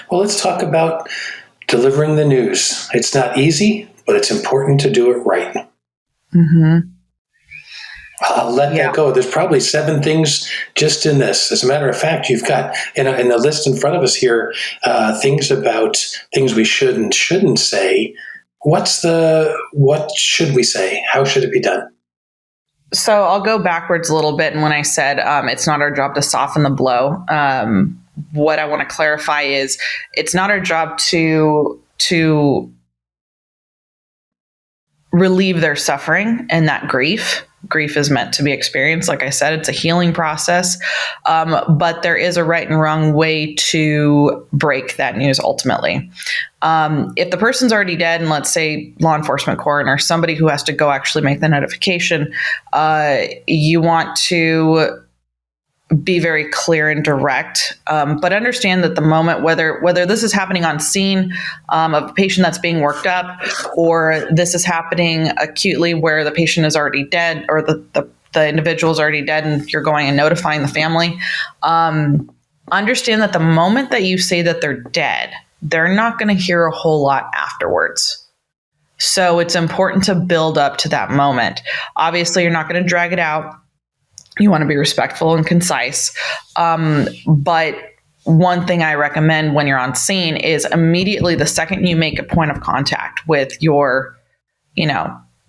Well, let's talk about delivering the news. It's not easy, but it's important to do it right. Mm-hmm. I'll let that go. There's probably 7 things just in this. As a matter of fact, you've got in the list in front of us here things about things we should and shouldn't say. What should we say? How should it be done? So I'll go backwards a little bit. And when I said it's not our job to soften the blow, what I want to clarify is it's not our job to relieve their suffering and that grief. Grief is meant to be experienced. Like I said, it's a healing process. But there is a right and wrong way to break that news ultimately. If the person's already dead, and let's say law enforcement coroner, somebody who has to go actually make the notification, you want to be very clear and direct, but understand that the moment, whether this is happening on scene of a patient that's being worked up, or this is happening acutely where the patient is already dead, or the individual is already dead and you're going and notifying the family, understand that the moment that you say that they're dead, they're not going to hear a whole lot afterwards. So it's important to build up to that moment. Obviously, you're not going to drag it out. You want to be respectful and concise. But one thing I recommend when you're on scene is immediately the second you make a point of contact with your,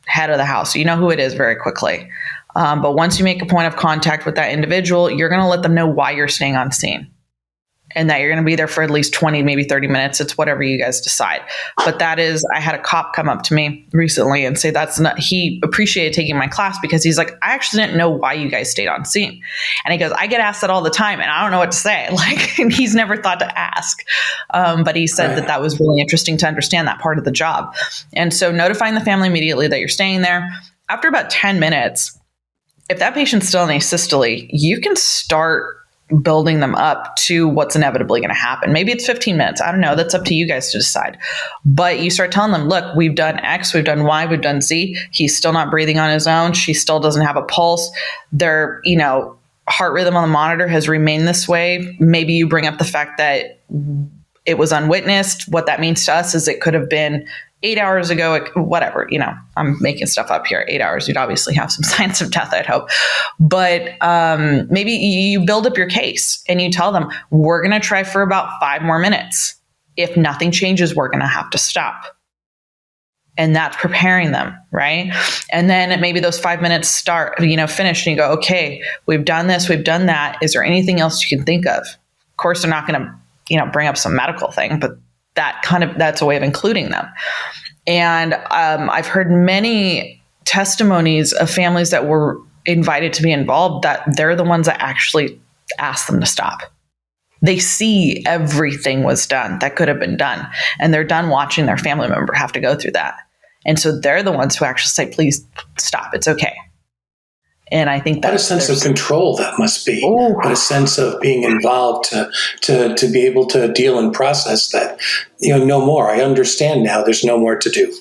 head of the house, you know who it is very quickly. But once you make a point of contact with that individual, you're going to let them know why you're staying on scene. And that you're going to be there for at least 20, maybe 30 minutes. It's whatever you guys decide. But I had a cop come up to me recently and say he appreciated taking my class because he's like, I actually didn't know why you guys stayed on scene. And he goes, I get asked that all the time and I don't know what to say. And he's never thought to ask. But he said that was really interesting to understand that part of the job. And so notifying the family immediately that you're staying there. After about 10 minutes, if that patient's still in asystole, you can start building them up to what's inevitably going to happen. Maybe it's 15 minutes. I don't know. That's up to you guys to decide. But you start telling them, look, we've done X, we've done Y, we've done Z. He's still not breathing on his own. She still doesn't have a pulse. Their, heart rhythm on the monitor has remained this way. Maybe you bring up the fact that it was unwitnessed. What that means to us is it could have been 8 hours ago, whatever, I'm making stuff up here. 8 hours, you'd obviously have some signs of death, I'd hope. But maybe you build up your case and you tell them, we're going to try for about 5 more minutes. If nothing changes, we're going to have to stop. And that's preparing them, right? And then maybe those 5 minutes finish and you go, okay, we've done this, we've done that. Is there anything else you can think of? Of course, they're not going to, bring up some medical thing, but that's a way of including them. And I've heard many testimonies of families that were invited to be involved that they're the ones that actually asked them to stop. They see everything was done that could have been done, and they're done watching their family member have to go through that. And so they're the ones who actually say, please stop. It's okay. And I think what a sense of control that must be. What a sense of being involved to be able to deal and process that, no more. I understand now there's no more to do.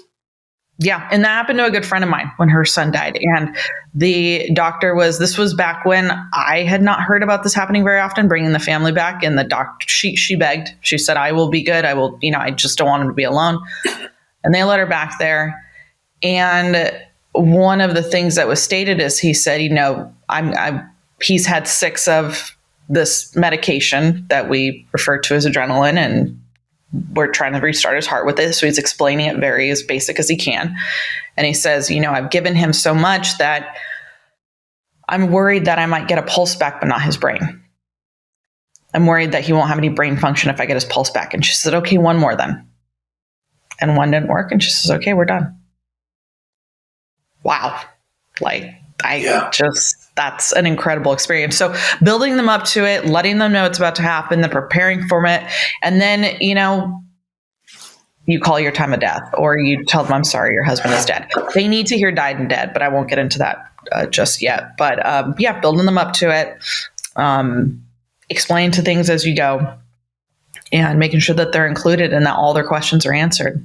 Yeah. And that happened to a good friend of mine when her son died. And the doctor this was back when I had not heard about this happening very often, bringing the family back. And the doctor, she begged, she said, I will be good. I will, I just don't want him to be alone. And they let her back there. And one of the things that was stated is he said, he's had 6 of this medication that we refer to as adrenaline, and we're trying to restart his heart with it. So he's explaining it very as basic as he can. And he says, I've given him so much that I'm worried that I might get a pulse back, but not his brain. I'm worried that he won't have any brain function if I get his pulse back. And she said, okay, 1 more then. And 1 didn't work. And she says, okay, we're done. Wow. That's an incredible experience. So building them up to it, letting them know it's about to happen, then preparing for it. And then, you call your time of death, or you tell them, I'm sorry, your husband is dead. They need to hear died and dead, but I won't get into that just yet. But building them up to it, explain to things as you go, and making sure that they're included and that all their questions are answered.